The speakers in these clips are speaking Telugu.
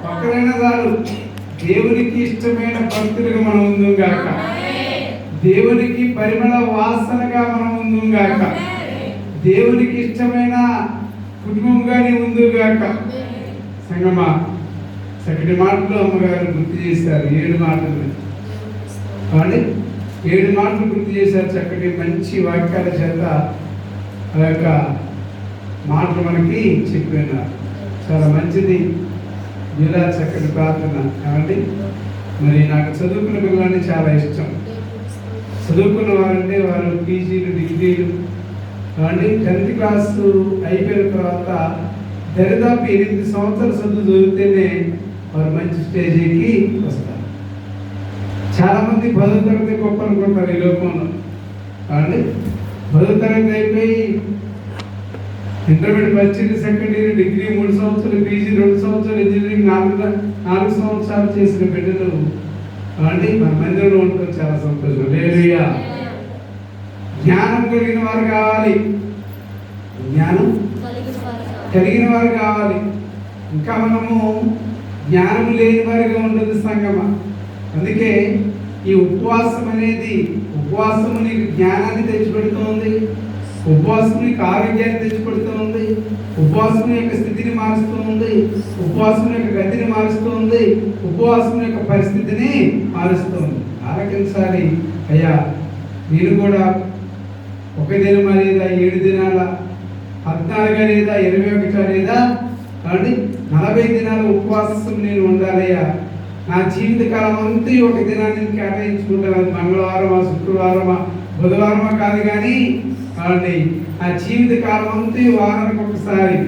ఒక్కరైనా చాలు దేవునికి ఇష్టమైన భక్తులుగా మనం ఉందాం గాక. దేవునికి పరిమళ వాసనగా మనం ఉందాం గాక. దేవునికి ఇష్టమైన కుటుంబంగా నీ ఉందు గాక. సంగమా చక్కటి మాటలు అమ్మగారు గుర్తు చేశారు. 7 మాటలు కానీ 7 మాటలు గుర్తు చేశారు. చక్కటి మంచి వాక్యాల చేత ఆ యొక్క మాటలు మనకి చెప్పినారు. చాలా మంచిది. ఇలా చక్కటి ప్రార్థన కాబట్టి మరి నాకు చదువుకున్న పిల్లలని చాలా ఇష్టం. చదువుకున్న వారంటే వారు పీజీలు, డిగ్రీలు కాబట్టి 10th క్లాసు అయిపోయిన తర్వాత దరిదాపు 8 సంవత్సరాలు చదివితేనే వారు మంచి స్టేజీకి వస్తారు. చాలామంది 10వ తరగతి గొప్ప అనుకుంటారు ఈ లోకంలో. కాబట్టి 10వ తరగతి అయిపోయి intermediate first year, second year, degree 3 సంవత్సరాలు, పీజీ 2 సంవత్సరాలు, ఇంజనీరింగ్ 4 సంవత్సరాలు చేసిన బిడ్డలు అంటే మన మందిరంలో ఉండటం చాలా సంతోషం. హల్లెలూయా. జ్ఞానం కలిగిన వారు కావాలి. జ్ఞానం కలిగిన వారు కావాలి. ఇంకా మనము జ్ఞానం లేని వారిగా ఉండదు సంగమా. అందుకే ఈ ఉపవాసం అనేది, ఉపవాసము నీకు జ్ఞానాన్ని తెచ్చిపెడుతుంది. ఉపవాసం నీకు ఆరోగ్యాన్ని తెచ్చిపెడుతూ ఉంది. ఉపవాసం యొక్క స్థితిని మారుస్తూ ఉంది. ఉపవాసం యొక్క గతిని మారుస్తూ ఉంది. ఉపవాసం యొక్క పరిస్థితిని మారుస్తూ ఉంది. ఆలకించాలి. అయ్యా నేను కూడా 1 దినం లేదా 7 దినాల, 14 లేదా 21 లేదా కాబట్టి 40 దినాల ఉపవాసం నేను ఉండాలయ్యా. నా జీవితకాలం అంతా 1 దినాన్ని కేటాయించుకుంటాను. మంగళవారమా, శుక్రవారమా, బుధవారమా కాదు కానీ కాబట్టి ఆ జీవిత కాలం అంతా వారానికి ఒకసారి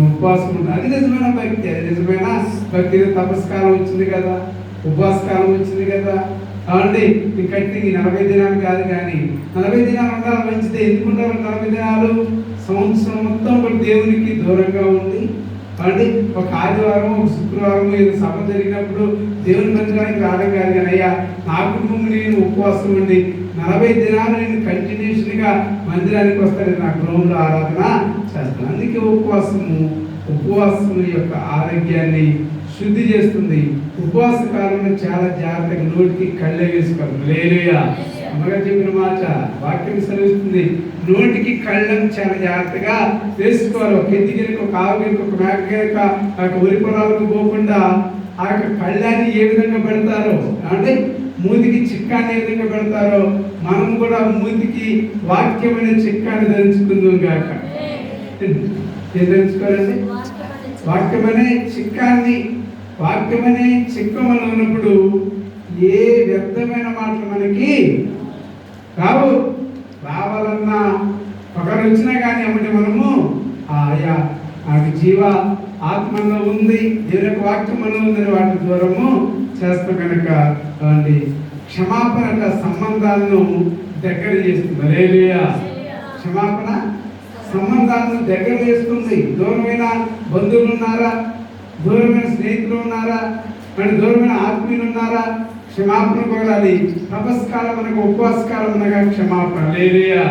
ఉపవాసం ఉంటుంది. అది నిజమైన భక్తి. అది నిజమైన భక్తి. తపస్కాలం వచ్చింది కదా, ఉపవాస కాలం వచ్చింది కదా. కాబట్టి కట్టి 40 దినాలు కాదు కానీ 40 దినాలు ఉండాలి. మంచిదే. ఎందుకు ఉండాలి 40 దినాలు? సంవత్సరం మొత్తం కూడా దేవునికి దూరంగా ఉంది. కాబట్టి ఒక ఆదివారం, ఒక శుక్రవారం ఏదో సభ జరిగినప్పుడు దేవుని మందిరానికి రావడం కాదు కానీ అయ్యా నా కుటుంబం నేను ఉపవాసం ఉండి 40 దినాలు నేను కంటిన్యూషన్గా మందిరానికి వస్తాను, నా గృహంలో ఆరాధన చేస్తాను. అందుకే ఉపవాసం యొక్క ఆరోగ్యాన్ని శుద్ధి చేస్తుంది. ఉపవాస కాలంలో చాలా జాగ్రత్తగా నోటికి కళ్ళే వేసుకోవాలి. హల్లెలూయా. అమ్మగా చెప్పిన మాట వాక్యం సెలవిస్తుంది. నోటికి కళ్ళను చాలా జాగ్రత్తగా వేసుకోవాలి. ఒక ఎద్దు గిరికి, ఒక ఆవు గిరికి, ఒక మేక గిరికి, ఆ యొక్క వరి పొలాలకు పోకుండా ఆ యొక్క కళ్ళాన్ని ఏ విధంగా పెడతారో అంటే మూతికి చిక్కాన్ని ఏ విధంగా పెడతారో మనం కూడా మూతికి వాక్యమైన చిక్కాన్ని ధరించుకుందాం గాక. ఏం ధరించుకోవాలండి? వాక్యమనే చిక్కాన్ని. వాక్యమనే చిక్కమని ఉన్నప్పుడు ఏ వ్యర్థమైన మాటలు మనకి రావు. రావాలన్నా ఒకరు వచ్చినా కానీ అమ్మటి మనము అయ్యా నాకు జీవ ఆత్మలో ఉంది, దేవుని యొక్క వాక్యంలో ఉందని వాటి దూరము చేస్తాం కనుక అలాంటి క్షమాపణ సంబంధాలను దగ్గర చేస్తుంది. హల్లెలూయా. క్షమాపణ సంబంధాలను దగ్గర చేస్తుంది. దూరమైన బంధువులు ఉన్నారా, దూరమైన స్నేహితులు ఉన్నారా, మరి దూరమైన ఆత్మీయులు ఉన్నారా, క్షమాపణ కోరాలి. తపస్కాలం అనగా ఉపవాసకాలం అనగా క్షమాపణ. హల్లెలూయా.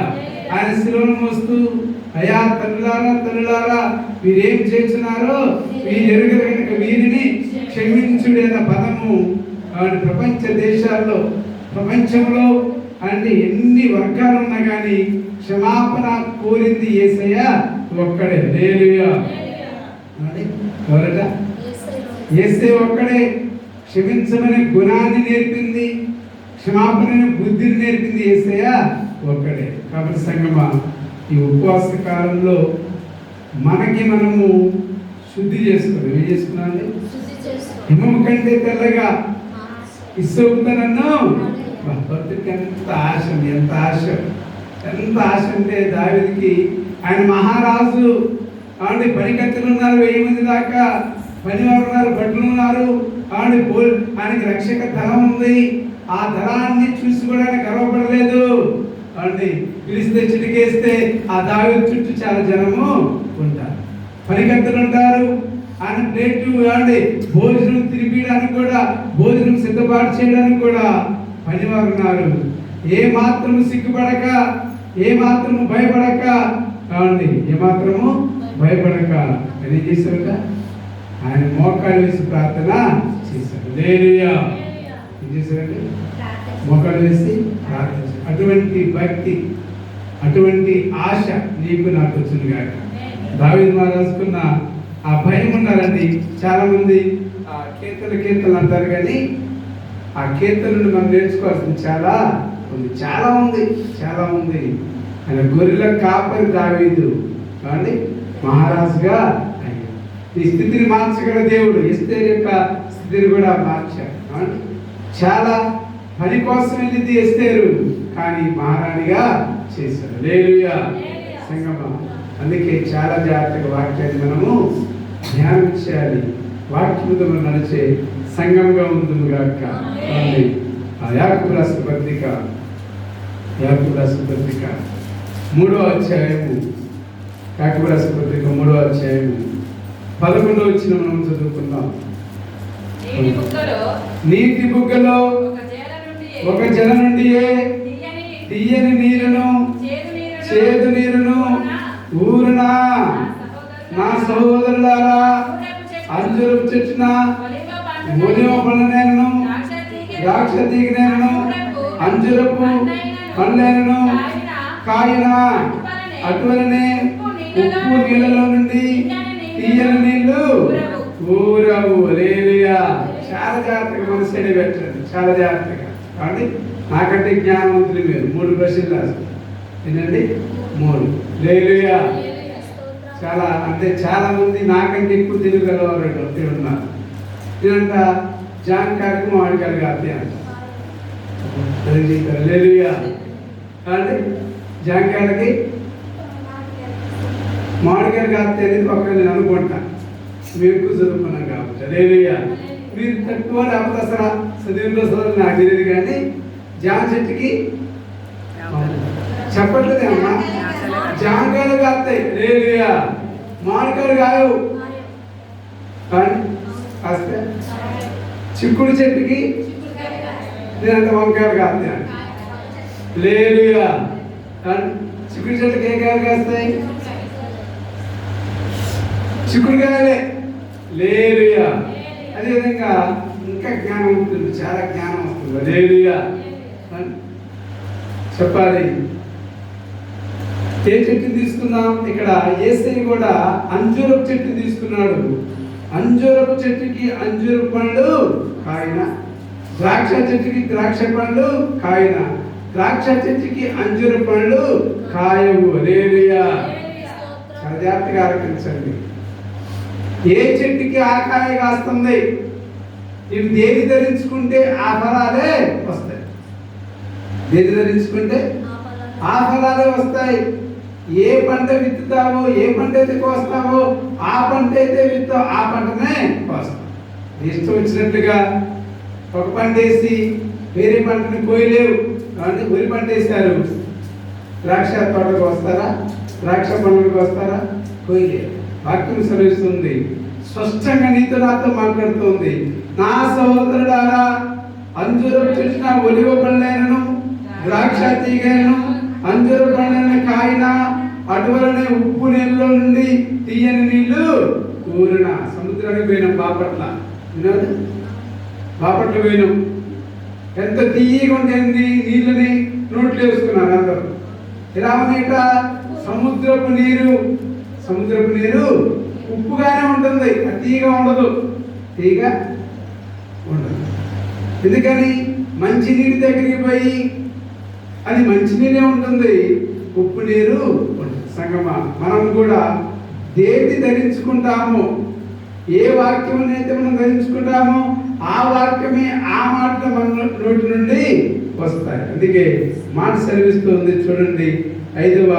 ఆయన శిలువను మోస్తూ అయ్యా తల్లులారా వీరేం చేస్తున్నారో వీరు ఎరుగరు కనుక వీరిని క్షమించుడి అన్న పదము ప్రపంచ దేశాల్లో, ప్రపంచంలో అంటే ఎన్ని వర్గాలు ఉన్నా కానీ క్షమాపణ కోరింది యేసయ్య ఒక్కడే. హల్లెలూయా. ఎవరట? యేసయ్య ఒక్కడే. క్షమించమనే గుణాన్ని నేర్పింది, క్షమాపణ బుద్ధిని నేర్పింది యేసయ్య ఒక్కడే. కాబట్టి సంగమా ఈ ఉపవాస కాలంలో మనము శుద్ధి చేసుకోవాలి. ఏం చేసుకున్నాండి? హిమము కంటే తెల్లగా ఇసుకుతానన్ను. భక్తుడికి ఎంత ఆశ, ఎంత ఆశ అంటే దావీదుకి ఆయన మహారాజు కాబట్టి పనికత్తులు ఉన్నారు, 1000 మంది దాకా పనివారు ఉన్నారు, భటులు ఉన్నారు. కాబట్టి ఆయనకి రక్షక ధనం ఉంది. ఆ ధనాన్ని చూసి కూడా ఆయన గర్వపడలేదు. అంటే పిలిస్తే చిటికేస్తే ఆ దావీదు చుట్టూ చాలా జనము ఉంటారు, పనికత్తులు ఉంటారు. ఆయన ప్లేటు అంటే భోజనం తిరిపించడానికి కూడా, భోజనం సిద్ధపాటు చేయడానికి కూడా పనివారు ఉన్నారు. ఏ మాత్రము సిగ్గుపడక, ఏ మాత్రము భయపడక, ఏమాత్రము భయపడక ఏం చేశారట? ఆయన మోకాలు వేసి ప్రార్థన చేశారు. హల్లెలూయా. ఏం చేశారంటే మోకాలు వేసి ప్రార్థించారు. అటువంటి భక్తి, అటువంటి ఆశ నీకు నాకు వచ్చింది కాక. దావీదు మహారాజుకున్న ఆ భయం ఉండాలండి. చాలా మంది కీర్తనలు అంటారు, కానీ ఆ కీర్తనను మనం నేర్చుకోవాల్సింది చాలా ఉంది. ఆయన గొర్రెల కాపరి దావీదు కానీ మహారాజుగా అయ్యాడు. ఈ స్థితిని మార్చగల దేవుడు ఎస్తేరు యొక్క స్థితిని కూడా మార్చాడు. చాలా పని కోసం వెళ్ళింది ఎస్తేరు, కానీ మహారాణిగా చేశాడు. హల్లెలూయా. సంగమా, అందుకే చాలా జాగ్రత్తగా వాక్యాన్ని మనము ధ్యానం చేయాలి. వాక్యముతో మనం నడిచే సంఘంగా ఉంటుంది గాక. యాకోబు రాసిన పత్రిక 3వ అధ్యాయము, యాకోబు రాసిన పత్రిక 3వ అధ్యాయము 11వ వచనం మనం చదువుకుందాం. నీటి బుగ్గలో ఒక జల నుండి తీయని నీరును చేదు నీరును ఊరునా నా సహోదరులారా, అంజూరపు చెట్టున ఒలివ పండ్లనైనను ద్రాక్ష తీగనైనను అంజూరపు పండ్లైనను కాయన అటువలనే ఉప్పు నీళ్ళలో నుండి తీయని నీళ్లు ఊరవు. హల్లెలూయా. చాలా జాగ్రత్తగా మనసుని పెట్టండి, చాలా జాగ్రత్తగా. కాబట్టి నాకంటే జ్ఞానవంతులు మీరు 3 ప్రశ్నలు రాశారు. ఏంటండి 3. హల్లెలూయా. చాలా మంది నాకంటే ఎక్కువ తిరగలవారు ఉన్నారు. ఇదంట జాంకాయలకు మామిడికాయలు కాస్తే అంట. హల్లెలూయా. అంటే జాంకాయలకి మామిడికాయలు కాస్తే అనేది ఒక నేను అనుకుంటా, మీరు ఎక్కువ చదువుకున్నాం కాబట్టి. హల్లెలూయా. మీరు తక్కువ లేకపోతే అసలు చదువులో నాకు తెలియదు, కానీ జామ చెట్టుకి చెప్పట్లేదమ్మా, జామకాయలు కాస్తాయి. హల్లెలూయా. మామిడికాయలు కాయవు, కానీ కాస్తే చిక్కుడు చెట్టుకి నేనంత వంకాయలు కాస్తాయి. హల్లెలూయా. చిక్కుడు చెట్టుకి ఏ కాయలు కాస్తాయి? చిక్కుడుకాయలే. హల్లెలూయా. అదేవిధంగా ఇంకా జ్ఞానం ఉంటుంది, చాలా జ్ఞానం వస్తుంది. హల్లెలూయా. చెప్పాలి. ఏ చెట్టుని తీసుకున్నాం? ఇక్కడ యేసయ్య కూడా అంజూరపు చెట్టుని తీసుకున్నాడు. అంజూరపు చెట్టుకి అంజూరపు పండ్లు కాయన, ద్రాక్ష చెట్టుకి ద్రాక్ష పండ్లు కాయన, ద్రాక్ష చెట్టుకి అంజూర పండ్లు కాయవు. హల్లెలూయా. చాలా జాగ్రత్తగా ఆలోచించండి. ఏ చెట్టుకి ఆ కాయ కాస్తుంది? ఇవి దేని ధరించుకుంటే ఆ ఫలాలే వస్తాయి. దేని ధరించుకుంటే ఆ ఫలాలే వస్తాయి. ఏ పంట విత్తుతావో, ఏ పంట అయితే కోస్తావో, ఆ పంట అయితే విత్తావు, ఆ పంటనే కోస్తావు. ఇష్టం వచ్చినట్లుగా ఒక పంట వేసి వేరే పంటని కోయలేవు. కాబట్టి వరి పంట వేసారు, ద్రాక్ష తోటకు వస్తారా? ద్రాక్ష పంటలకు వస్తారా? కోయలేరు. వాక్యం సెలవిస్తుంది, స్పష్టంగా నీతో నాతో మాట్లాడుతుంది. నా సహోదరులారా, అంజూరపు చెట్టున ఒలివ పండ్లైనను ద్రాక్ష తీగైనను అంజూర పండ్లైన కాయన అటువలనే ఉప్పు నీళ్ళలో నుండి తీయని నీళ్లు ఊరిన. సముద్రానికి పోయినాం, బాపట్ల పోయినాం. ఎంత తీయగా ఉంటుంది నీళ్ళని నోట్లో వేసుకున్నారు అందరూ. ఎలా ఉన్నట? సముద్రపు నీరు ఉప్పుగానే ఉంటుంది, తీయగా ఉండదు. తీయగా ఉండదు. ఎందుకని? మంచినీటి దగ్గరికి పోయి అది మంచినీరే ఉంటుంది, ఉప్పు నీరు ఉంటుంది. సంగమా, మనం కూడా దేన్ని ధరించుకుంటామో, ఏ వాక్యం అయితే మనం ధరించుకుంటామో ఆ వాక్యమే, ఆ మాటలు మన నోటి నుండి వస్తాయి. అందుకే మాట సెలవిస్తుంది. చూడండి 6వ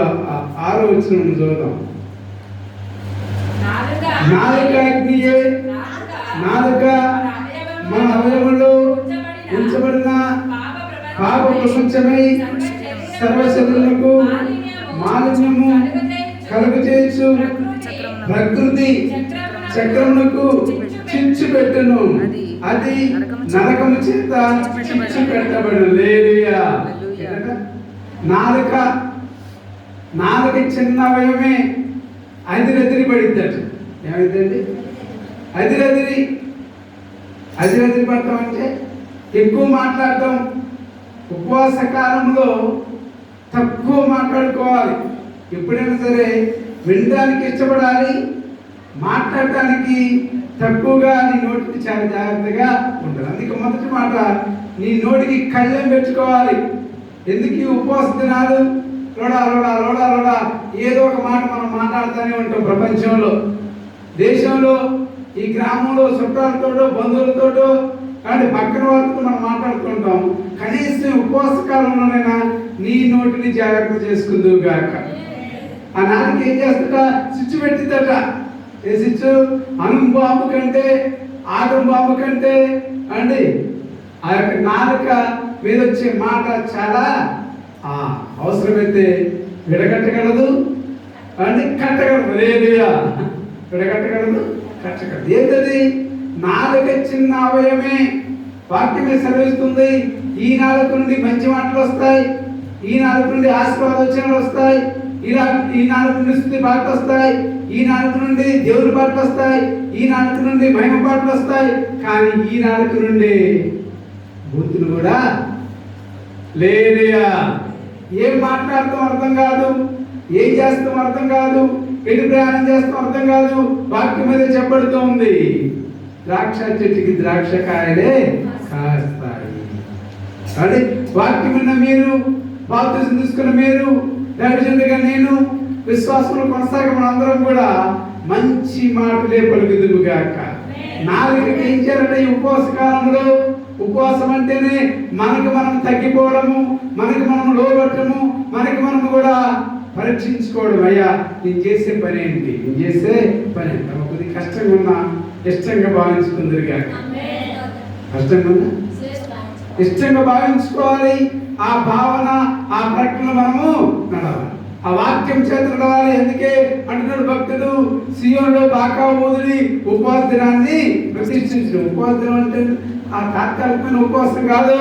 వచనం చూద్దాం. నాలుక మన అవయవంలో ఉంచబడిన పాప ప్రపంచమై సర్వశరీరులకు మాలిన్యము కలుగజేయు ప్రకృతి చక్రమునకు చిచ్చు పెట్టను, అది నరకము చేత చిచ్చు పెట్టబడును. హల్లెలూయా. నాలుక చిన్న అవయవమే, అదిరదిరి పడిద్దట. ఏమైందండి? అదిరదిరి పడతాం అంటే ఎక్కువ మాట్లాడటం. ఉపవాస కాలంలో తక్కువ మాట్లాడుకోవాలి. ఎప్పుడైనా సరే వినడానికి ఇష్టపడాలి, మాట్లాడటానికి తక్కువగా నీ నోటికి చాలా జాగ్రత్తగా ఉండాలి. అందుకే మొదటి మాట, నీ నోటికి కళ్ళెం పెట్టుకోవాలి. ఎందుకు ఈ ఉపవాస దినాలు? లోడా లోడా లోడా లోడా ఏదో ఒక మాట మనం మాట్లాడుతూనే ఉంటాం. ప్రపంచంలో, దేశంలో, ఈ గ్రామంలో చుట్టాలతోటో బంధువులతోటో కానీ పక్కన వాళ్ళతో మనం మాట్లాడుతుంటాం. కనీసం ఉపవాస కాలంలోనైనా నీ నోటిని జాగ్రత్త చేసుకుందువు గాక. ఆ నాలుగు ఏం చేస్తుంట? స్విచ్ పెట్టిద్దట. ఏ స్విచ్? అణుం బాంబు కంటే, ఆటం బాంబు కంటే అండి ఆ యొక్క నాలుక మీద వచ్చే మాట చాలా అవసరమైతే విడగట్టగలదు అండి, కట్టగలదు. లేదుయా, విడగట్టగలదు, కట్టగలదు. ఏంటది? నాలుక చిన్న అవయమే. వాక్యమే సెలవిస్తుంది, ఈ నాలుక నుండి మంచి మాటలు వస్తాయి, ఈ నాలుక నుండి ఆశీర్వాదవచనాలు వస్తాయి, ఈ నాలుక నుండి స్తుతి పాటలు వస్తాయి, ఈ నాలుక నుండి దేవుని పాటలు వస్తాయి, ఈ నాలుక నుండి మహిమ పాటలు వస్తాయి. కానీ ఈ నాలుక నుండి బూతులు కూడా లేదుయా. ఏం మాట్లాడతాం అర్థం కాదు, ఏం చేస్తాం అర్థం కాదు, ఎటు ప్రయాణం చేస్తాం అర్థం కాదు. వాక్యం మీద చెప్పబడుతూ ఉంది, ద్రాక్ష చెట్టుకి ద్రాక్ష కాయలే కాస్తాయి. అంటే వాక్యం విన్న మీరు, బాప్తిసం తీసుకున్న మీరు, దైవజనుడిగా నేను, విశ్వాసంలో కొనసాగ మనందరం కూడా మంచి మాటలే పలుకుదుము గాక. నాలుగుకి ఏం చేయాలంటే ఈ ఉపవాస కాలంలో, ఉపవాసం అంటేనే మనకు మనం తగ్గిపోవడము, మనకు మనం లోబట్టము, మనకి మనం కూడా పరీక్షించుకోవడం. అయ్యా నేను చేసే పని ఏంటి, నేను చేసే పని ఏంటి? కొద్ది కష్టంగా ఉన్నా ఇష్టంగా భావించుకుందరు గాక. కష్టంగా ఉన్నా ఇష్టంగా భావించుకోవాలి. ఆ భావన, ఆ ప్రకటన మనము నడవాలి, ఆ వాక్యం చేత నడవాలి. అందుకే అంటున్నాడు భక్తుడు, సియోనులో బాకా ఊదిని ఉపవాస దినాన్ని ప్రతిష్ఠించడం. ఉపవాస దినం అంటే ఆ తాత్కాలికమైన ఉపవాసం కాదు.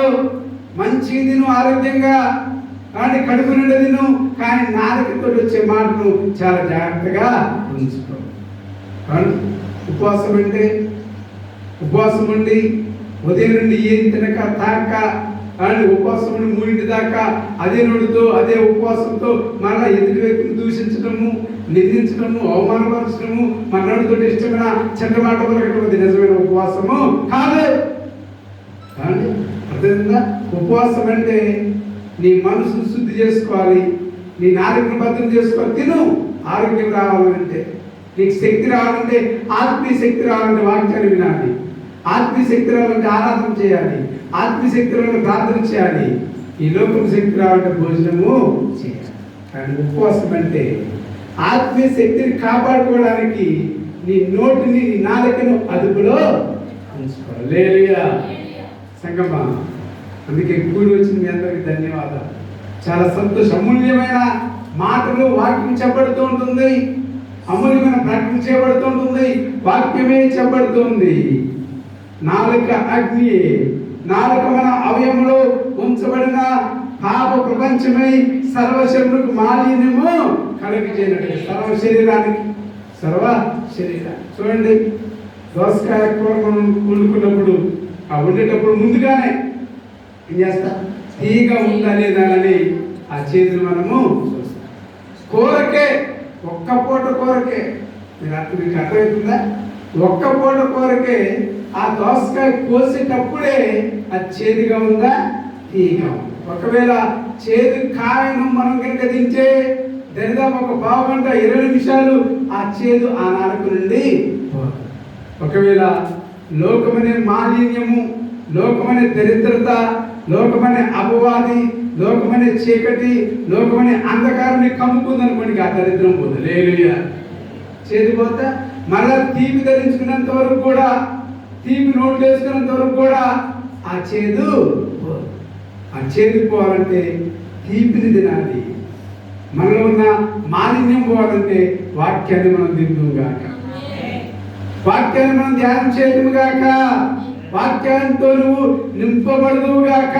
మంచి తిను, ఆరోగ్యంగా కానీ కడుపు నిండా తిను, కానీ నాలుకతో వచ్చే మాటను చాలా జాగ్రత్తగా ఉంచుకో. ఉపవాసం అంటే ఉపవాసం ఉండి ఉదయం నుండి ఏం తినక తాక కానీ ఉపవాసం ఉండి 3 దాకా అదే నోటితో, అదే ఉపవాసంతో మరలా ఎదుటి వ్యక్తిని దూషించడము, నిందించడము, అవమానపరచడము, మన నోటితో ఇష్టమైన చెడ్డ మాట పలకడం నిజమైన ఉపవాసము కాదు. అర్థమైందా? ఉపవాసం అంటే నీ మనసును శుద్ధి చేసుకోవాలి, నీ నాలుకను భద్రం చేసుకోవాలి. తిను, ఆరోగ్యం రావాలంటే, నీకు శక్తి రావాలంటే, ఆత్మీయ శక్తి రావాలంటే వాక్యాన్ని వినాలి, ఆత్మీయ శక్తి రావాలంటే ఆరాధన చేయాలి, ఆత్మీయ శక్తి రావాలంటే ప్రార్థన చేయాలి, ఈ లోకం శక్తి రావాలంటే భోజనము చేయాలి. కానీ ఉపవాసం అంటే ఆత్మీయ శక్తిని కాపాడుకోవడానికి నీ నోటిని, నీ నాలుకను అదుపులో ఉంచుకోవాలి. హల్లెలూయా సంగమా. అందుకే కూడి వచ్చిన మీ అందరికీ ధన్యవాదాలు. చాలా సంతోషం. అమూల్యమైన మాటలు వాక్యం చెప్పబడుతూ ఉంటుంది, అమూల్యమైన ప్రకటన చేయబడుతూ ఉంటుంది, వాక్యమే చెప్పబడుతుంది. నాలుక అగ్ని, నాలుక మన అవయవంలో ఉంచబడిన పాప ప్రపంచమై సర్వశరీరకు మాలిన్యము కలిగించేటట్టు సర్వ శరీరానికి చూడండి, దోసకాయ కూర మనం వండుకున్నప్పుడు ఆ వండేటప్పుడు ముందుగానే ఏం చేస్తా, తీగా ఉందా లేదా అని ఆ చేతులు మనము చూస్తాం. కూరకే, ఒక్క పూట కూరకే, మీకు అర్థమవుతుందా? ఒక్క పూట కూరకే ఆ దోసకాయ కోసేటప్పుడే అది చేదుగా ఉందా, తీగా ఉందా? ఒకవేళ చేదు కాయను మనం కనుక తింటే దరిదాపు ఒక పావుగంట 20 నిమిషాలు ఆ చేదు ఆ నాలుక నుండి పోతుంది. ఒకవేళ లోకమనే మాలిన్యము, లోకమనే దరిద్రత, లోకమనే అపవాది, లోకమనే చీకటి, లోకమనే అంధకారాన్ని కమ్ముకుందనుకోండి, ఆ దరిద్రం పోతుంది. హల్లెలూయా. చేదు పోతా మళ్ళా తీపి ధరించుకున్నంత వరకు కూడా, తీపి నోట్లు వేసుకున్నంత వరకు కూడా ఆ చేదు పోదు. ఆ చేదు పోవాలంటే తీపిని తినాలి. మనలో ఉన్న మాలిన్యం పోవాలంటే వాక్యాన్ని మనం తిందుగాక, వాక్యాన్ని మనం ధ్యానం చేయదుగాక, వాక్యంతో నువ్వు నింపబడదుగాక.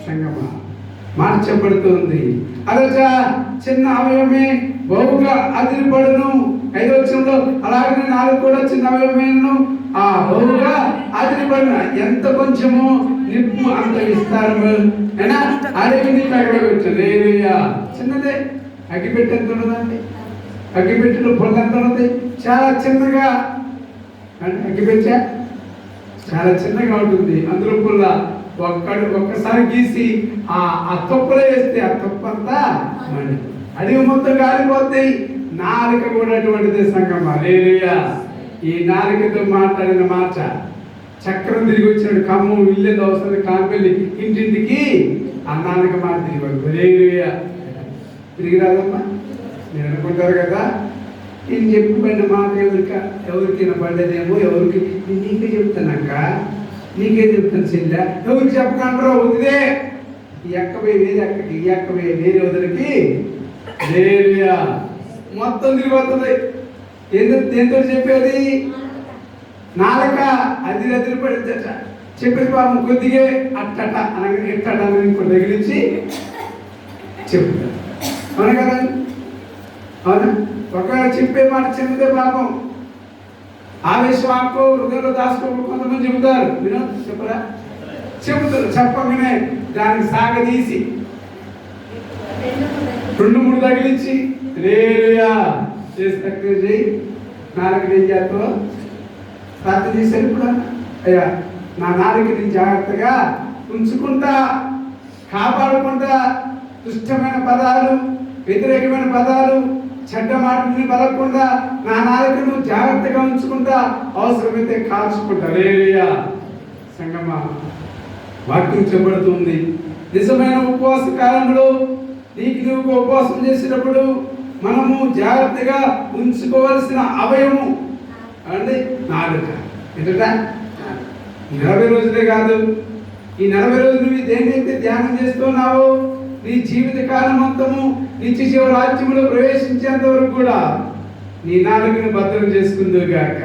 సంగమా మార్చబడుతుంది. అదొక చిన్న అవయవమే బహుగా అదిరిపడును, 5వ వచనంలో అలాగనే నాలుగు కూడా చిన్న అవయవమైనను ఆ బహుగా అదిరిపడిన ఎంత కొంచెము నిప్పు అంత విస్తారము అయినా అడవిని తగలవచ్చు. చిన్నదే అగ్గిపెట్టి ఎంత ఉన్నదండి? అగ్గిపెట్టిలో పొగ ఎంత ఉన్నది? చాలా చిన్నగా అగ్గిపెట్టా చాలా చిన్నగా ఉంటుంది. అందులో పుల్ల ఒక్కసారి గీసి ఆ తొప్పలో వేస్తే ఆ తొప్పంతా మండి అడిగి మొత్తం కాలిపోతాయి. నాలుక కూడా అటువంటిది సంగమ. హల్లెలూయా. ఈ నాలుకతో మాట్లాడిన మాట చక్రం తిరిగి వచ్చినాడు. ఖమ్మం ఇల్లేదో వస్తుంది కాంపెల్లి ఇంటింటికి ఆ నాలుక మాట తిరిగి వస్తుంది. హల్లెలూయా. తిరిగి రాదమ్మా. మీరు అనుకుంటారు కదా నేను చెప్పిన మాట ఎవరికైనా పడ్డదేమో, ఎవరికి నీకే చెప్తానక్క, నీకే చెప్తాను చెల్లా, ఎవరికి చెప్పకంటారో వదిలే ఈ అక్కబోయి వేరే అక్కకి, ఈ అక్కబోయి వేరే వదిలికి హల్లెలూయా మొత్తం తిరిగి వస్తుంది. దేంతో చెప్పేది? నాలుక అదిరి పడిద్దట. చెప్పేది పాపం కొద్దిగా అట్టట అనగా ఎట్టట అని ఇంకో తగిలించి చెప్తారు. అవునా కదా? అవునా? ఒకవేళ చెప్పే మాట చిన్నదే పాపం ఆవేశం ఆకు హృదయంలో దాచుకోకుండా కొంతమంది చెబుతారు. వినోద్ చెప్పరా? చెబుతారు. చెప్పగానే దానికి సాగదీసి 2-3 తగిలించి హల్లెలూయా చేసి తక్కువ చేయి. నాలుగు ఏం చేస్తావు? ప్రార్థన చేశారు ఇప్పుడు. అయ్యా నా నాలుగుని జాగ్రత్తగా ఉంచుకుంటా, కాపాడుకుంటా, దుష్టమైన పదాలు, వ్యతిరేకమైన పదాలు, చెడ్డ మాటని పలకకుండా నా నాలుకను జాగ్రత్తగా ఉంచుకుంటా, అవసరమైతే కాల్చుకుంటా. హల్లెలూయా. సంగమా వాక్యం చెప్పబడుతుంది. నిజమైన ఉపవాస కాలంలో నీకు నువ్వు ఉపవాసం చేసినప్పుడు మనము జాగ్రత్తగా ఉంచుకోవాల్సిన అవయము అంటే నాలుక. ఏంటంటే 40 రోజులే కాదు, ఈ 40 రోజులు నువ్వు దేన్నైతే ధ్యానం చేస్తున్నావో నీ జీవిత కాలం మొత్తము నిత్య జీవ రాజ్యములో ప్రవేశించేంత వరకు కూడా నీ నాలుకను భద్రం చేసుకుందు గాక.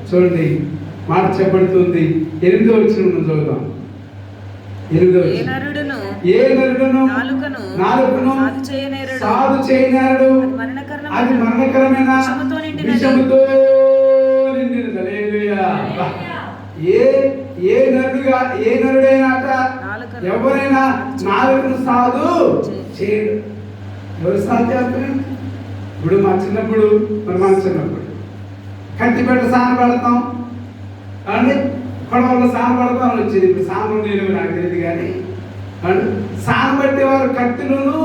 చూడండి మాట చెప్పబడుతుంది. 8వ వచనం చదువుదాం. 8వ వచనం. ఏ నరుడును నాలుకను సాధు చేయనేరడు, అది మరణకరమైన విషముతో నిండినది. హల్లెలూయా. ఏ నరుడైనా ఎవరైనా నాలుకను సాధు చేయడు. ఎవరు సాధు చేస్తారు? ఇప్పుడు మన చిన్నప్పుడు కత్తిపేట సాన పడతాం అండి, కొడవల్లో సాన పడతాం అని వచ్చేది. ఇప్పుడు సానం నేను నాకు తెలియదు కానీ సాన పట్టేవారు. కత్తులను,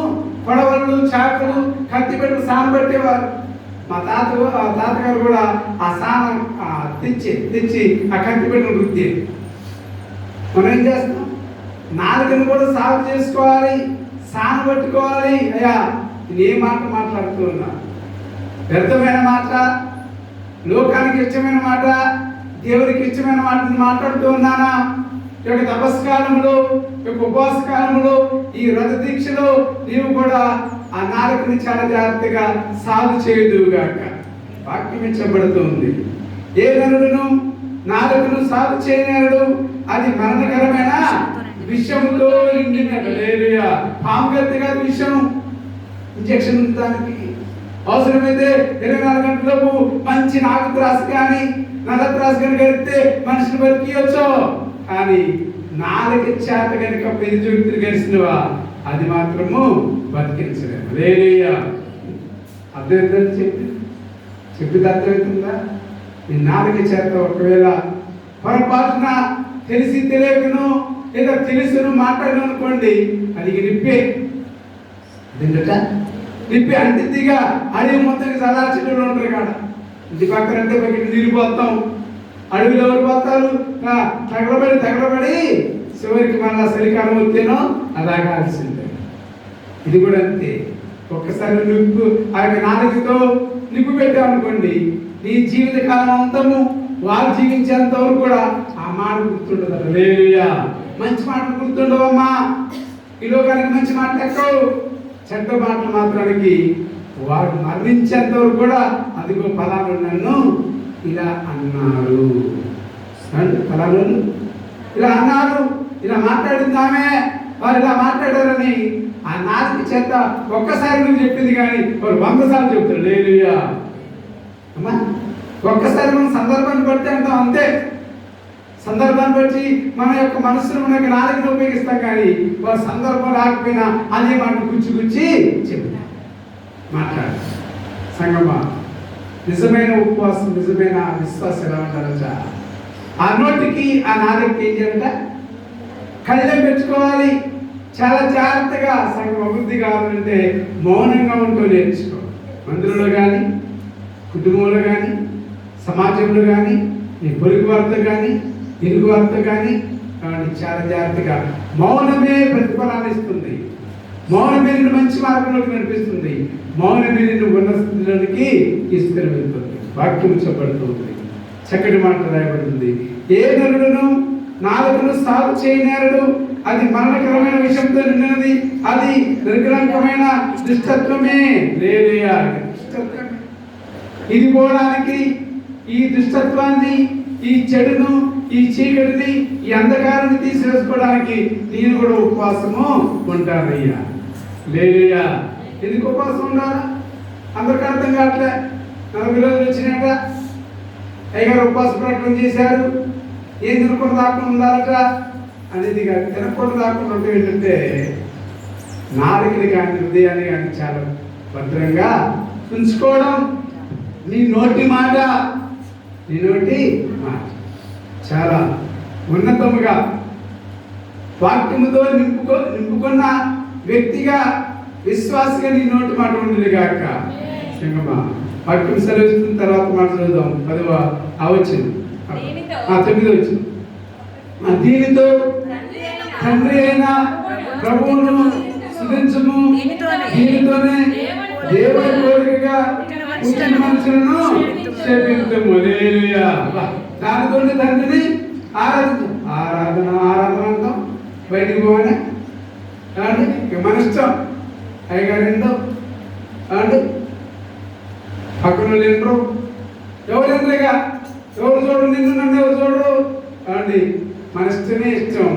కొడవళ్ళు, చాకులు, కత్తిపేట సాన పట్టేవారు. మా తాతగారు కూడా ఆ సానం తెచ్చి ఆ కత్తిపేటను వృత్తి. మనం ఏం చేస్తాం? నాలుకను కూడా సాగు చేసుకోవాలి, సాన పట్టుకోవాలి. అయ్యా నేను ఏ మాట మాట్లాడుతూ ఉన్నా? వ్యర్థమైన మాట, లోకానికి ఇష్టమైన మాట, దేవునికి ఇష్టమైన మాటను మాట్లాడుతూ ఉన్నానా? ఈ యొక్క తపస్కాలంలో, ఈ యొక్క ఉపవాస కాలంలో, ఈ వ్రత దీక్షలో నీవు కూడా ఆ నాలుకని చాలా జాగ్రత్తగా సాగు చేయదుగాక. వాక్యం ఇచ్చబడుతుంది. ఏ నరుడును నాలుకను సాగు చేయనేరడు, అది మరణకరమైన విషముతో నిండినది. హల్లెలూయా. పాముగతిగా విషం ఇంజెక్షన్ ఉంది దానికి. అవసరమైతే 24 గంటలకు మంచి నాగు త్రాసు కానీ నల్ల త్రాసు కానీ కలిపితే మనిషిని బతికియొచ్చు. కానీ నాలుక చేత కనుక పెరిజుగుతులు కలిసినవా అది మాత్రము బతికించలేదు. హల్లెలూయా. అర్థం చెప్పి అర్థమవుతుందా? ఈ నాలుక చేత ఒకవేళ పొరపాటున తెలిసి తెలియకను లేదా తెలుసును మాట్లాడను అనుకోండి, అది నిప్పే. నిప్పి అంటిదిగా అడవి మొత్తానికి సదా చెట్లు ఉంటారు కాడ. ఇంటి పక్కన అంటే నీళ్ళు పోతాం, అడవిలో ఎవరు పోతారు? తగలబడి చివరికి మళ్ళా చలికాలం వస్తేనో అదాగాల్సిందే. ఇది కూడా అంతే. ఒక్కసారి నిప్పు ఆ యొక్క నాలుకతో నిప్పు పెట్టామనుకోండి, నీ జీవిత కాలం అంతము వారు జీవించేంత వరకు కూడా ఆ మాట గుర్తుండదు. హల్లెలూయా. మంచి మాటలు గుర్తుండవమ్మా. ఈ లోకానికి మంచి మాటలు ఎక్కవు, చెడ్డ మాటలు మాత్రానికి వారు మరణించేంత వరకు కూడా అదిగో ఫలాలు నన్ను ఇలా అన్నారు, ఫలాలు ఇలా అన్నారు, ఇలా మాట్లాడింది ఆమె, వారు ఇలా మాట్లాడారని ఆ నాలుగు చేత ఒక్కసారి నువ్వు చెప్పింది కానీ వారు 100 సార్లు చెప్తారు. హల్లెలూయా. అమ్మా ఒక్కసారి మనం సందర్భాన్ని బట్టి అంటాం అంతే. సందర్భాన్ని బట్టి మన యొక్క మనసును మన యొక్క నాలుగుని ఉపయోగిస్తాం, కానీ వారి సందర్భం రాకపోయినా అదే మాట గుచ్చి చెప్తాం మాట్లాడు. సంగమా, నిజమైన ఉపవాసం, నిజమైన విశ్వాసం ఎలా ఉండాలంట? ఆ నోటికి ఆ నాలుగుకి ఏం చేయాలంట? కళ్ళెం పెట్టుకోవాలి. చాలా జాగ్రత్తగా సంఘం అభివృద్ధి కావాలంటే మౌనంగా ఉంటూ నేర్చుకో. మందిరంలో కానీ, కుటుంబంలో కానీ, సమాజంలో కానీ, నీ పొరుగు వారితో కానీ, ఇరుగు వారితో కానీ చాలా జాగ్రత్తగా. మౌనమే ప్రతిఫలాన్ని ఇస్తుంది. మౌనమే నిన్ను మంచి మార్గంలోకి నడిపిస్తుంది. మౌనమే నిన్ను ఉన్న స్థితిలోనికి తీసుకుని వెళ్తుంది. వాక్యం చెప్పబడుతుంది, చక్కటి మాట రాయబడుతుంది. ఏ నరుడును నాలుకను సాగు చేయనేరడు, అది మరణకరమైన విషయంతో నిన్నది, అది నిర్కలంకమైన దుష్టత్వమే. లేదయ్యా, ఇది పోవడానికి, ఈ దుష్టత్వాన్ని, ఈ చెడును, ఈ చీకటిని, ఈ అంధకారాన్ని తీసివేసుకోవడానికి నేను కూడా ఉపవాసము ఉంటానయ్యా. లేదయ్యా, ఎందుకు ఉపవాసం ఉండాలా? అందరికీ అర్థం కావట్లే. 40 రోజులు వచ్చినాక అయ్యగారు ఉపవాస ప్రకటన చేశారు. ఏం తినకుండా రాకుండా ఉండాలట అనేది కాదు. తినకుండా రాకుండా ఉంటే ఏంటంటే నాలుకని కానీ హృదయాన్ని కానీ చాలా భద్రంగా ఉంచుకోవడం. నీ నోటి మాట చాలా ఉన్నతముగా వాక్యముతో నింపుకున్న వ్యక్తిగా, విశ్వాసగా నీ నోటి మాట ఉండేది కాక. సంగమా, వాక్యం సెలవిస్తున్న తర్వాత మాట చదువుదాం. 10వ వచనం, 9వ వచనం. దీనితో తండ్రి అయిన ప్రభువును స్తుతించుము, దీనితోనే దేవుని కోరికగా పుట్టిన మనుషులను క్షమించము. హల్లెలూయా. దానితోనే తండ్రిని ఆరాధన అంటాం. బయటికి పోవాలి అండి, మన ఇష్టం. అయ్యగారు ఏంటో అండి, పక్కన లేరు, ఎవరు ఎందుగా, ఎవరు చూడు, నిన్ను నన్ను ఎవరు చూడరు అండి. మన ఇష్టమే ఇష్టం.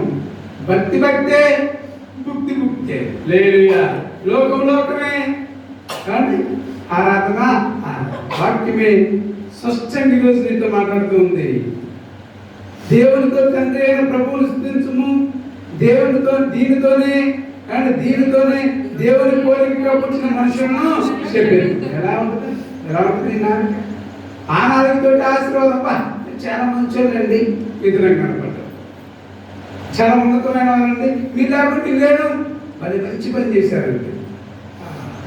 భక్తే, భుక్తే. హల్లెలూయా. లోకమే అండి, ఆరాధన వాక్యమే స్పష్టంగా ఈరోజు నీతో మాట్లాడుతూ ఉంది. దేవునితో తండ్రి అయిన ప్రభువును స్తుతించుము, దేవునితో దీనితోనే దేవుని కోరికగా పుట్టిన మనుషులను చెప్పారు. ఎలా ఉంటుంది నాలుక? ఆ నాలుగుతో ఆశీర్వాదం. చాలా మంచోళ్ళండి, ఇతరులకు కనపడ్డారు. చాలా ఉన్నతమైన వాళ్ళండి, మీరు లేకపోతే లేడు. అది మంచి పని చేశారండి.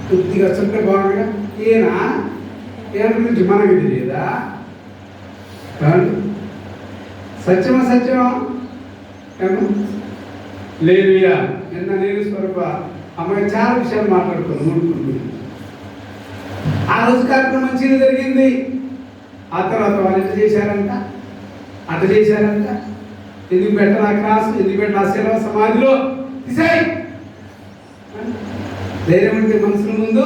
కొద్దిగా చుట్ట బాగా ఈయన గురించి మనకు తెలియదా? సత్యమా లేదుయా. నిన్న నేను స్వరూప అమ్మాయి చాలా విషయాలు మాట్లాడుకున్నాను. ఆ రోజు కార్యక్రమం మంచిగా జరిగింది. ఆ తర్వాత వాళ్ళు ఎట్లా చేశారంట, అట్లా చేశారంట. ఎందుకు పెట్టాలి ఆ క్లాస్, ఎందుకు పెట్టాలి ఆ సెలవు సమాధిలో తీసేయ్. ధైర్యం ఉంటే మనుషుల ముందు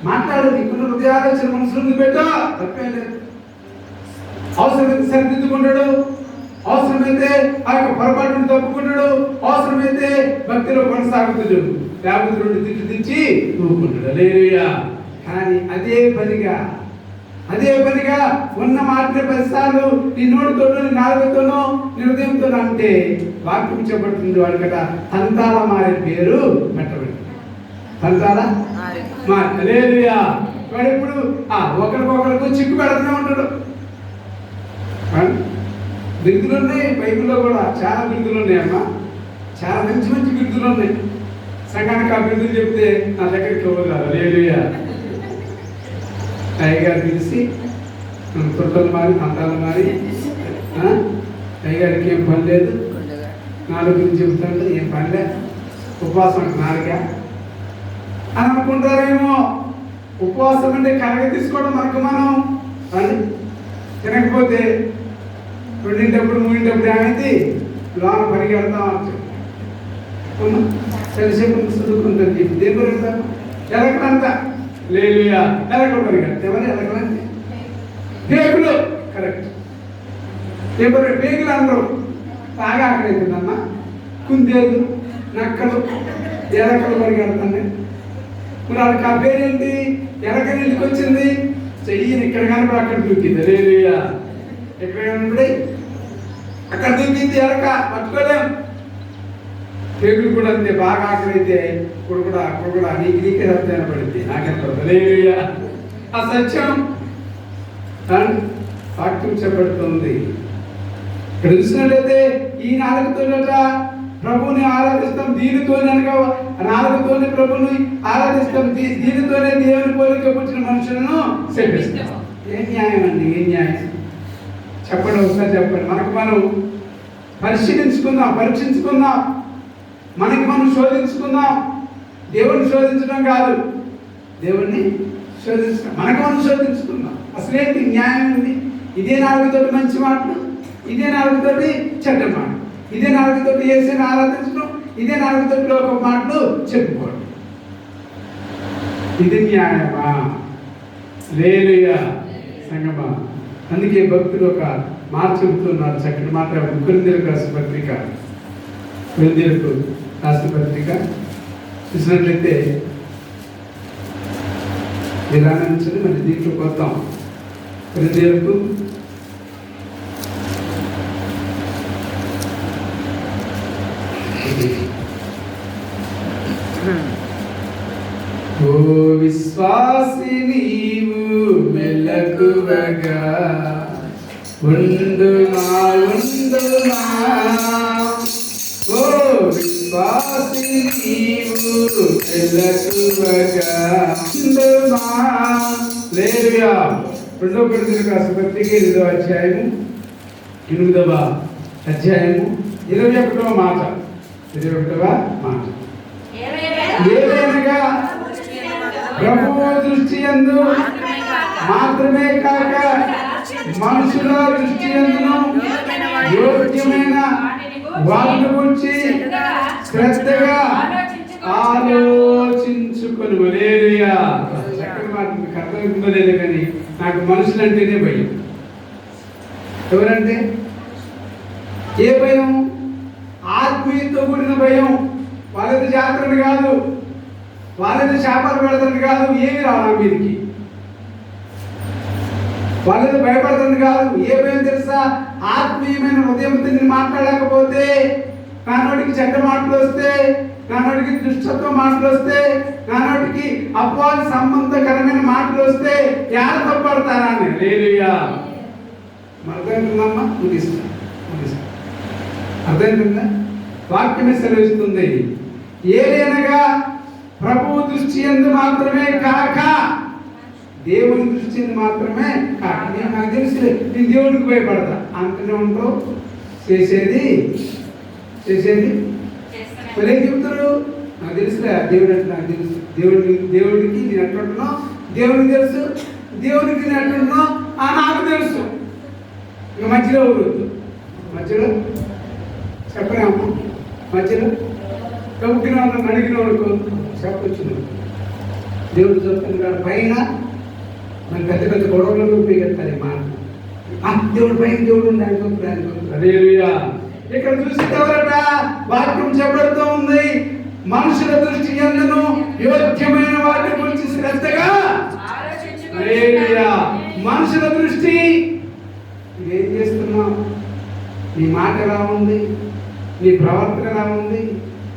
మాట్లాడు. నీకున్న హృదయాలోచన మనుషుల ముందు పెట్టు, తప్పే లేదు. అవసరమైతే సరిదిద్దుకుంటాడు, అవసరమైతే ఆ యొక్క పొరపాటును తప్పుకుంటాడు, అవసరమైతే భక్తిలో కొనసాగుతాడు. లేకపోతే 2 తిట్లు తెచ్చి తూపుకుంటాడు. హల్లెలూయా. కానీ అదే పనిగా ఉన్న మాటని 10 సార్లు నీ నోటితోనో, నీ నాలుగుతోనో, నీ హృదయంతో అంటే వాక్యం చెప్పబడుతుంది. వాడి కదా తంతాల మారే పేరు పెట్టబడి తంతాల మారి. హల్లెలూయా. వాడు ఇప్పుడు ఒకరికొకరికి చిక్కు పెడుతూనే ఉంటాడు. బిరుదులు ఉన్నాయి, బైబిల్లో కూడా చాలా బిరుదులు ఉన్నాయమ్మా. చాలా మంచి బిరుదులు ఉన్నాయి. సంఘానికి ఆ బిరుదులు చెప్తే నా దగ్గరికి ఎవరు రాదు. హల్లెలూయా. అయ్యగారు పిలిచి తొట్టలు మారి, అంతాలు మారి, అయ్యగారికి ఏం పని లేదు, నాలుగు గురించి చెబుతాడు, ఏం పని లేదు, ఉపవాసం నాలుగా అని అనుకుంటారేమో. ఉపవాసం అంటే కలగ తీసుకోవడం మనకు మనం అని తినకపోతే 2 3 ఏమైంది, లోన పరిగెడతాం తెలిసేపు చదువుకుంటుంది. దేని పరిగెడతాను? ఎలకలంతా. హల్లెలూయా. ఎలకలు పరిగెడతాం. ఎవరు ఎలకలంటే? పేగులు. కరెక్ట్. పేగులు అందరూ బాగా ఆకలిస్తుందమ్మా. కుందేలు, నక్కలు, ఎలకలు పరిగెడతాను. మరి వాళ్ళకి ఆ పేరేంటి? ఎలక ఎందుకు వచ్చింది? చెయ్యిని ఇక్కడ కనపడి అక్కడ దూకింది. హల్లెలూయా. ఎక్కడ కనపడి అక్కడ దూకింది. ఎరక పట్టుకోలేం. పేగులు కూడా అంతే. బాగా ఆకలితే ఇప్పుడు కూడా అక్కడ కూడా నీకే సత్యాన్ని పడింది. నాకెంత హల్లెలూయా. ఆ సత్యం వాక్యం చెప్పబడుతుంది. ఇక్కడ చూసినట్లయితే ఈ నాలుగుతో ప్రభుని ఆరాధిస్తాం, దీనితోనే అనగా నాలుగుతోనే ప్రభుని ఆరాధిస్తాం, దీనితోనే దేవుని పోలిక పుట్టిన మనుషులను శపిస్తాం. ఏం న్యాయం అండి? ఏం న్యాయం చెప్పండి, ఒకసారి చెప్పండి. మనకు మనం పరీక్షించుకుందాం, మనకి మనం శోధించుకుందాం. దేవుణ్ణి శోధించడం కాదు, దేవుణ్ణి శోధించడం. మనకు మనం శోధించుకుందాం. అసలేంటి న్యాయం ఉంది? ఇదే నాలుగుతోటి మంచి మాటలు, ఇదే నాలుగుతోటి చెడ్డ మాటలు, ఇదే నాలుగుతోటి యేసుని ఆరాధించడం, ఇదే నాలుగుతోటి లోక మాటలు చెప్పుకోవడం. ఇది న్యాయమా? హల్లెలూయా సంగమా. అందుకే భక్తులు ఒక మాట చెబుతున్నారు, చక్కటి మాట. కొరింథీయులకు రాసిన పత్రిక చూసినట్లయితే విధానం నుంచి మరి దీంట్లోకి వద్దాం. కొరింథీయులకు ఓ విశ్వాసి నీవు మెలకువగా ఉండుమా. ఓ విశ్వాసి నీవు మెలకువగా ఉండుమా. హల్లెలూయా. 2 కొరింథీయులకు రాసిన పత్రిక 8వ అధ్యాయము 21వ మాట. ఏదైనగా ప్రభువు దృష్టి యందు మాత్రమే కాక మనుషుల దృష్టి యందును యోగ్యమైన వాటిని గురించి శ్రద్ధగా ఆలోచించుకొని. హల్లెలూయా. చక్కని మాట. మీకు అర్థమవుతుందో కానీ నాకు మనుషులంటేనే భయం. ఎవరంటే ఏ భయం? ఆత్మీయతో కూడిన భయం. వాళ్ళది జాతరని కాదు, వాళ్ళది శాపాలు పెడతాను కాదు, ఏమి రావాలి మీదికి. వాళ్ళది భయపడతాను కాదు. ఏ భయం తెలుసా? ఆత్మీయమైన హృదయంతో మాట్లాడలేకపోతే, నానోటికి చెడ్డ మాటలు వస్తే, నానోటికి దుష్టత్వ మాటలు వస్తే, నానోటికి అపవాది సంబంధకరమైన మాటలు వస్తే ఎవరు తప్పడతారా అని. హల్లెలూయా. అర్థమవుతుందమ్మా? ముగిస్తా. అర్థమవుతుందా? వాక్యమే సెలవిస్తుంది. ఏదైనగా ప్రభువు దృష్టి యందు మాత్రమే కాక, దేవుని దృష్టి యందు మాత్రమే కాక. నాకు తెలుసు, నేను దేవుడికి భయపడతా అంటూనే ఉంటావు. చేసేది మరి ఏం చెప్తారు? నాకు తెలుసులే, దేవుడు అంటే నాకు తెలుసు. దేవుడికి నేను ఎట్లుంటున్నావు దేవుడికి తెలుసు, దేవుడికి నేను ఎట్లుంటున్నావు నాకు తెలుసు. ఇక మధ్యలో ఊరొద్దు. మధ్యలో చెప్పలేము. మధ్యలో కమ్ముకిన వాళ్ళని అడిగిన వాళ్ళకు చెప్పొచ్చు. దేవుడు చెప్తాను కాదు. పైన మన పెద్ద గొడవలను ఉపయోగిస్తారు ఈ మాట. దేవుడు పైన దేవుడు హల్లెలూయా. ఇక్కడ చూసి ఎవరట వాక్యం చెప్పబడుతూ ఉంది. మనుషుల దృష్టి యందును యోగ్యమైన వాటి గురించి శ్రద్ధగా. హల్లెలూయా. మనుషుల దృష్టి. ఏం చేస్తున్నావు? నీ మాట ఎలా ఉంది? నీ ప్రవర్తన ఎలా ఉంది?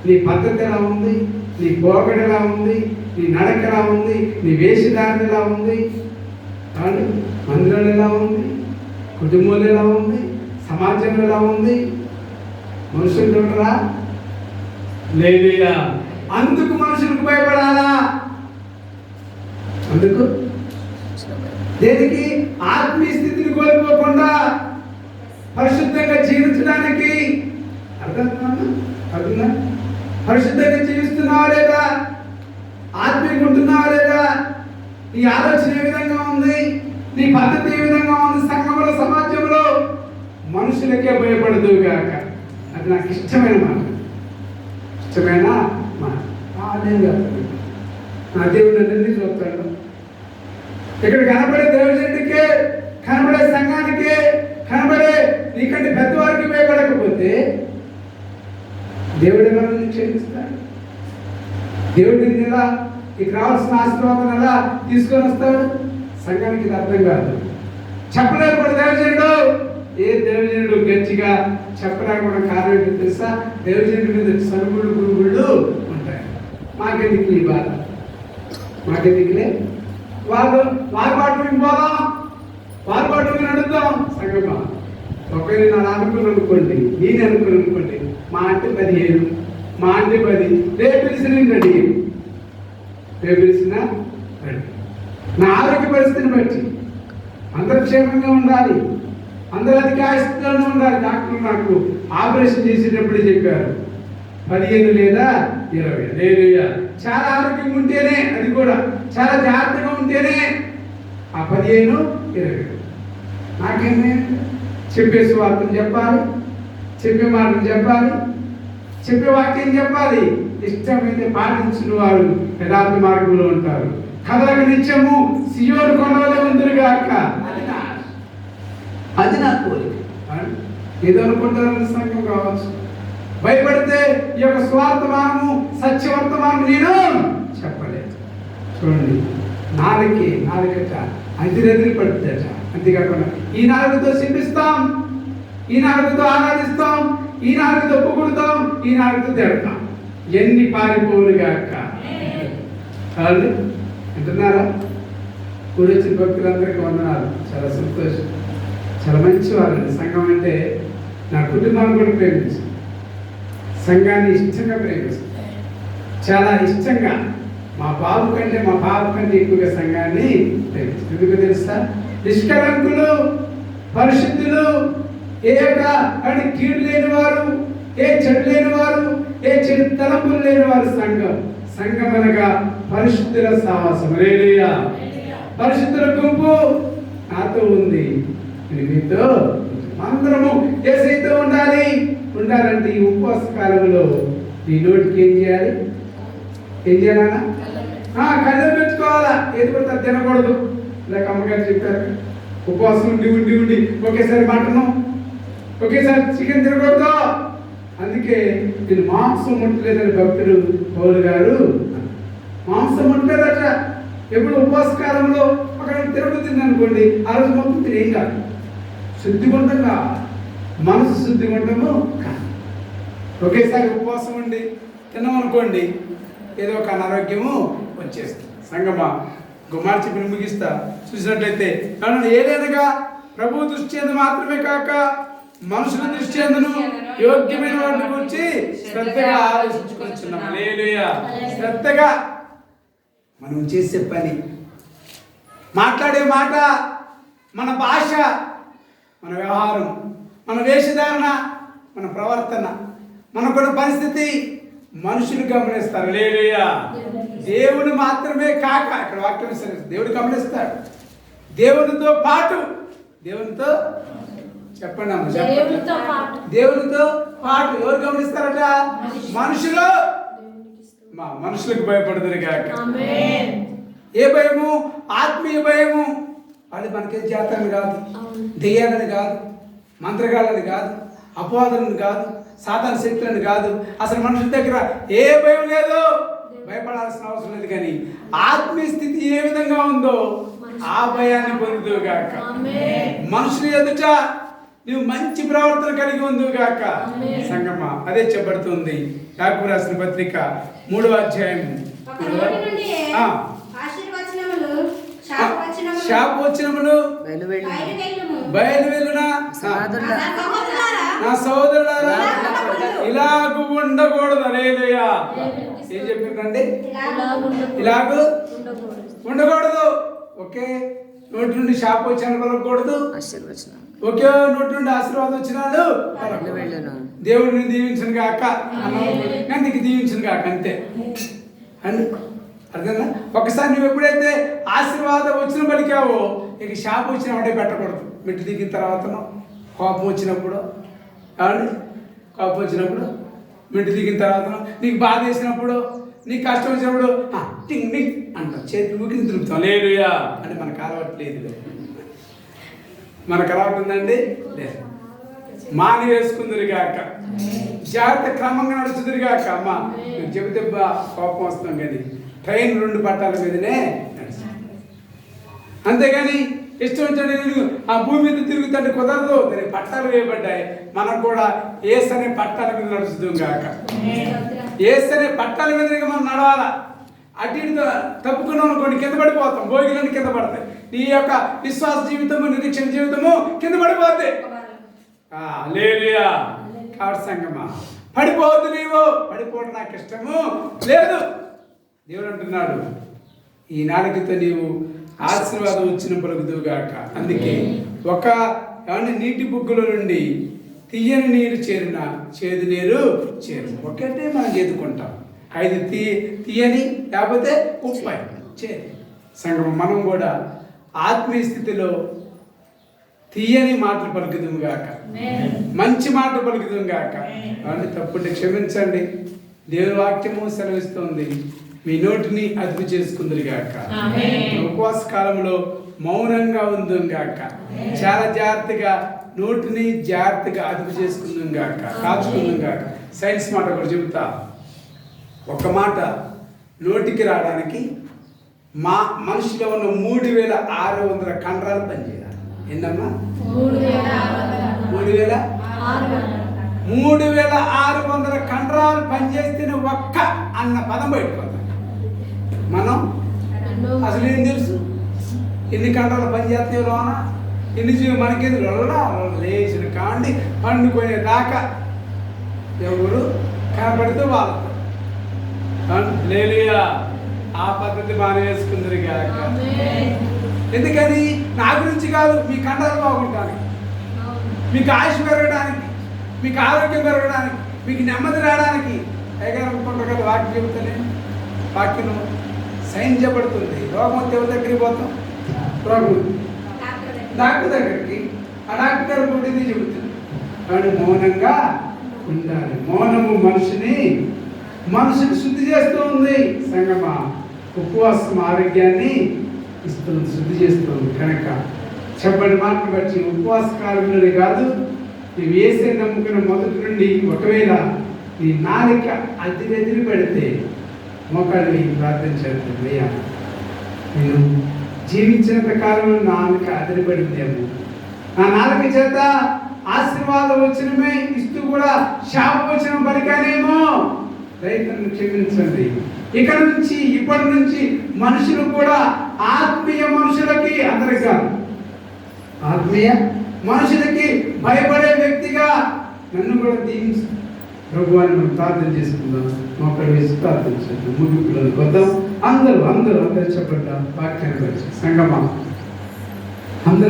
నీ పద్ధతి ఎలా ఉంది? నీ పోకడ ఎలా ఉంది? నీ నడక ఎలా ఉంది? నీ వేషధారణ ఎలా ఉంది? మందిరాలు ఎలా ఉంది? కుటుంబాలు ఎలా ఉంది? సమాజం ఎలా ఉంది? మనుషులు చూడరా? లేదుయా. అందుకు మనుషులకు భయపడాలా? అందుకు దేనికి? ఆత్మీయ స్థితిని కోల్పోకుండా పరిశుద్ధంగా జీవించడానికి. అర్థమవుతుందా? పరిశుద్ధంగా జీవిస్తున్నావా లేదా? ఆత్మీయంగా ఉంటున్నావా లేదా? నీ ఆలోచన ఏ విధంగా ఉంది? నీ పద్ధతి ఏ విధంగా ఉంది? సంఘంలో సమాజంలో మనుషులకే భయపడదు కాక. అది నాకు ఇష్టమైన మాట. నా దేవుడు అన్ని చూస్తాడు. ఇక్కడ కనబడే దేవుడికే, కనబడే సంఘానికే, కనబడే నీకంటే పెద్దవారికి భయపడకపోతే దేవుడు ఎవరిని క్షమిస్తాడు? దేవుడిని ఎలా నీకు రావాల్సిన ఆశీర్వాదం ఎలా తీసుకొని వస్తాడు? సంఘానికి ఇది అర్థం కాదు. చెప్పలేరు కూడా దేవజనుడు. ఏ దేవజనుడు గట్టిగా చెప్పలేకపోవడం కారణం ఏంటో తెలుసా? దేవజనుడి మీద సరుగుళ్ళు గురుగుళ్ళు ఉంటాయి. మాకెందుకు ఈ బాధ, మాకెందుకులే, వారి పాటు పోదాం, వారి పాటు నడుద్దాం. సంగమా ఒకరి నా అనుకుని అనుకోండి, నేను అనుకుని అనుకోండి, మా అంటే 15, మా అంటే 10, రేపు పిలిచిన రెడీ, రేపు పిలిచిన రెడీ. నా ఆరోగ్య పరిస్థితిని బట్టి అందరూ క్షేమంగా ఉండాలి, అందరూ అధిక ఆస్తులను ఉండాలి. డాక్టర్లు నాకు ఆపరేషన్ చేసేటప్పుడు చెప్పారు 15 లేదా 20. లేదు, చాలా ఆరోగ్యంగా ఉంటేనే, అది కూడా చాలా జాగ్రత్తగా ఉంటేనే ఆ 15, 20. నాకేమే చెప్పే స్వార్థం చెప్పాలి, చెప్పే మాటలు చెప్పాలి, చెప్పే వాక్యం చెప్పాలి. ఇష్టమైతే పాటించిన వారు యథార్థ మార్గంలో ఉంటారు. కదలక నిత్యము సియోను కొండవలే ఉందిరుగాక. అది నా కోరిక. ఏదో అనుకుంటారని సంఘం కావచ్చు. భయపడితే ఈ యొక్క స్వార్థమానము సత్యవర్తమానం నేను చెప్పలేదు. చూడండి, నాలుగట అదిరెదిరి పడుతుందట. అంతేకాకుండా ఈ నాలుగుతో శిపిస్తాం, ఈ నాలుగుతో ఆరాధిస్తాం, ఈ నాలుగుతో పొగుడుతాం, ఈ నాలుగుతో తిడతాం. ఎన్ని పారిపోవులుగాక. అంటున్నారా? కూడొచ్చిన భక్తులందరికీ వందనాలు. చాలా సంతోషం, చాలా మంచి వాళ్ళండి. సంఘం అంటే నా కుటుంబాన్ని కూడా ప్రేమించాను, సంఘాన్ని ఇష్టంగా ప్రేమిస్తాను, చాలా ఇష్టంగా. మా బాబు కంటే ఎక్కువగా సంఘాన్ని ప్రేమిస్తాను. ఎందుకు తెలుసా? నిష్కలంకులు, పరిశుద్ధులు, ఏ యొక్క కీడు లేని వారు, ఏ చెడు లేని వారు, ఏ చెడు తలంపులు లేని వారు సంఘం. సంఘం అనగా పరిశుద్ధుల సహవాసం. హల్లెలూయా. పరిశుద్ధుల గుంపు నాతో ఉంది, మీతో. అందరము యేసయ్యతో ఉండాలంటే ఈ ఉపవాస కాలంలో ఈ నోటికి ఏం చేయాలన్నా కళ్ళు పెట్టుకోవాలా. ఏది పడితే తినకూడదు. లేక అమ్మగారు చెప్పారు, ఉపవాసం ఉండి ఒకేసారి మటను, ఒకేసారి చికెన్ తినకూడదు. అందుకే నేను మాంసం ముట్టలేదని భక్తుడు పౌలు గారు మాంసం ముట్టలేదట. ఎప్పుడు ఉపవాస కాలంలో అక్కడ తిరుగుతుంది అనుకోండి, ఆ రోజు మొత్తం తినేం కాదు. శుద్ధిగుండంగా, మనసు శుద్ధిగుండము కాదు. ఒకేసారి ఉపవాసం ఉండి తిన్నామనుకోండి, ఏదో ఒక అనారోగ్యము వచ్చేస్తుంది. సంగమా గుమార్చి ముగిస్తా. చూసినట్లయితే ఏదైనా ప్రభు దృష్టి అందు మాత్రమే కాక మనుషుల దృష్టి అందును యోగ్యమైన వాటిని గురించి శ్రద్ధగా ఆలోచించుకుంటున్నాం. హల్లెలూయా. శ్రద్ధగా మనం చేసే పని, మాట్లాడే మాట, మన భాష, మన వ్యవహారం, మన వేషధారణ, మన ప్రవర్తన, మనకున్న పరిస్థితి మనుషులు గమనిస్తారు. హల్లెలూయా. దేవుడు మాత్రమే కాక, ఇక్కడ వాక్యం దేవుడు గమనిస్తాడు. దేవునితో పాటు, దేవునితో చెప్పండి అమ్మ, దేవునితో పాటు ఎవరు గమనిస్తారట? మనుషులు. మనుషులకు భయపడదురు కాక. ఏ భయము? ఆత్మీయ భయము. అది మనకే జాతరని కాదు, దెయ్యాలని కాదు, మంత్రగాళ్ళని కాదు, అపవాదులను కాదు, సాతాన శక్తులను కాదు. అసలు మనుషుల దగ్గర ఏ భయం లేదు, భయపడాల్సిన అవసరం లేదు. కానీ ఆత్మీయ స్థితి ఏ విధంగా ఉందో ఆ భయాన్ని పొందుదుగాక. మనుషులు ఎదుట నువ్వు మంచి ప్రవర్తన కలిగి ఉందుగాక. సంగమా అదే చెప్పబడుతుంది యాకోబు రాసిన పత్రిక 3వ అధ్యాయం. శాపవచనములు బయలువెళ్ళునా నా సోదరులారా, ఇలాగూ ఉండకూడదు. హల్లెలూయా. ఏం చెప్పిందండి? ఇలాగూ ఉండకూడదు. ఒకే నోటి నుండి శాపవచనం పలకూడదు, ఒకే నోటి నుండి ఆశీర్వాదం వచ్చినాడు దేవుడిని దీవించను గాక అన్న, నీకు దీవించను గాక, అంతే అండి. అర్థంగా? ఒకసారి నువ్వు ఎప్పుడైతే ఆశీర్వాదం వచ్చిన పలికావో ఇక శాపం వచ్చిన అంటే పెట్టకూడదు. మెట్టు దిగిన తర్వాత కోపం వచ్చినప్పుడు, కోపం వచ్చినప్పుడు, మెట్టు దిగిన తర్వాత నీకు బాధ వేసినప్పుడు, నీకు కష్టం వచ్చినప్పుడు టింగ్ టింగ్ అంటాం, చేతి ఊకిని తిరుగుతాం. హల్లెలూయా. అంటే మనకు అలవాట్లేదు, మనకు అలవాటు ఉందండి. లేదు, మాని వేసుకుందరుగాక, జాగ్రత్త క్రమంగా నడుచుదురుగాక. అమ్మ చెబితే కోపం వస్తాం, కానీ ట్రైన్ 2 పట్టాల మీదనే నడుస్తుంది. అంతేగాని ఇష్టం వచ్చినట్టు ఆ భూమి మీద తిరుగుతుంటే కుదరదు. దానికి పట్టాలు వేయబడ్డాయి. మనం కూడా యేసు అనే పట్టాల మీద నడుచుదాం గాక. యేసు అనే పట్టాల మీద మనం నడవాలా. అటు ఇటు తప్పుకున్నాం అనుకోండి, కింద పడిపోతాం. భోగిలన్నీ కింద పడతాయి. నీ యొక్క విశ్వాస జీవితము, నిరీక్షణ జీవితము కింద పడిపోద్ది. హల్లెలూయా. కాబట్టి సంగమా, పడిపోవద్దు. నీవు పడిపోవడం నాకు ఇష్టము లేదు. దేవుడు అంటున్నాడు, ఈ నాలుకతో నీవు ఆశీర్వాదం వచ్చిన పలుకుదువుగాక. అందుకే ఒక నీటి బుగ్గుల నుండి తీయని నీరు చేరిన చేదు నీరు చేరు ఒకటే మనం ఎదుకుంటాం. ఐదు తీయని లేకపోతే ఉప్పు చేదు. సంగమం, మనం కూడా ఆత్మీయ స్థితిలో తీయని మాటలు పలుకుదాం గాక, మంచి మాట పలుకుదాం గాక. అని తప్పుంటే క్షమించండి. దేవుని వాక్యము సెలవిస్తుంది, మీ నోటిని అదుపు చేసుకుందరు గాక. ఉపవాస కాలంలో మౌనంగా ఉందాం గాక. చాలా జాగ్రత్తగా నోటిని జాగ్రత్తగా అదుపు చేసుకుందాం గాక, కాచుకుందాం గాక. సైన్స్ మాట కూడా చెబుతా. ఒక మాట నోటికి రావడానికి మనిషిలో ఉన్న 3600 కండరాలు పనిచేయాలి. ఏందమ్మా? 3600 కండరాలు పనిచేస్తేనే ఒక్క అన్న పదం బయటపడతాం. మనం అసలు ఏం తెలుసు ఎన్ని కండరాలు పనిచేస్తాయో లోన, ఎన్ని జీవి మనకేది లేచిన కాండి పండుకునే దాకా ఎవరు కనపడితే వాళ్ళతో లేలియా. ఆ పద్ధతి బాగా వేసుకుందరు కాక. ఎందుకని? నా గురించి కాదు, మీ కండరాలు బాగుంటానికి, మీకు ఆయుష్ పెరగడానికి, మీకు ఆరోగ్యం పెరగడానికి, మీకు నెమ్మది రావడానికి. పైగా కదా వాక్యం చెబుతానే, వాక్యం సైన్ చెప్పబడుతుంది. రోగం వస్తే ఎవరి దగ్గరికి పోతాం? రోగం డాక్టర్ దగ్గరికి. ఆ డాక్టర్ గారు పుట్టింది చెబుతుంది. కానీ మౌనంగా ఉండాలి. మౌనము మనుషుని శుద్ధి చేస్తూ ఉంది. సంగమా, ఉపవాసం ఆరోగ్యాన్ని ఇస్తుంది, శుద్ధి చేస్తుంది. కనుక చెప్పని మాటను బట్టి ఉపవాస కాలంలోనే కాదు, నీవు యేసే నమ్ముకున్న మొదటి నుండి ఒకవేళ నీ నాలిక అదిరెదిరి పెడితే మోకాళ్ళని ప్రార్థన చేస్తుంది. అయ్యా, నేను జీవించినంత కాలంలో నాలుక అదిరిపడిందేమో, నా నాలుక చేత ఆశీర్వాదం వచ్చినమే ఇస్తూ కూడా శాపం వచ్చిన పలికానేమో, రైతులను క్షమించండి. ఇప్పటి నుంచి మనుషులు కూడా ఆత్మీయ మనుషులకి, అందరికీ ఆత్మీయ మనుషులకి భయపడే వ్యక్తిగా నన్ను కూడా దీవించు ప్రభువాన్ని మనం ప్రార్థన చేసుకుందాం. మొక్కలు వేసి ప్రార్థన చేద్దాం. ముగింపులను కొద్దాం. అందరూ చెప్పండి వాక్యాన్ని వచ్చి సంగమా అందరూ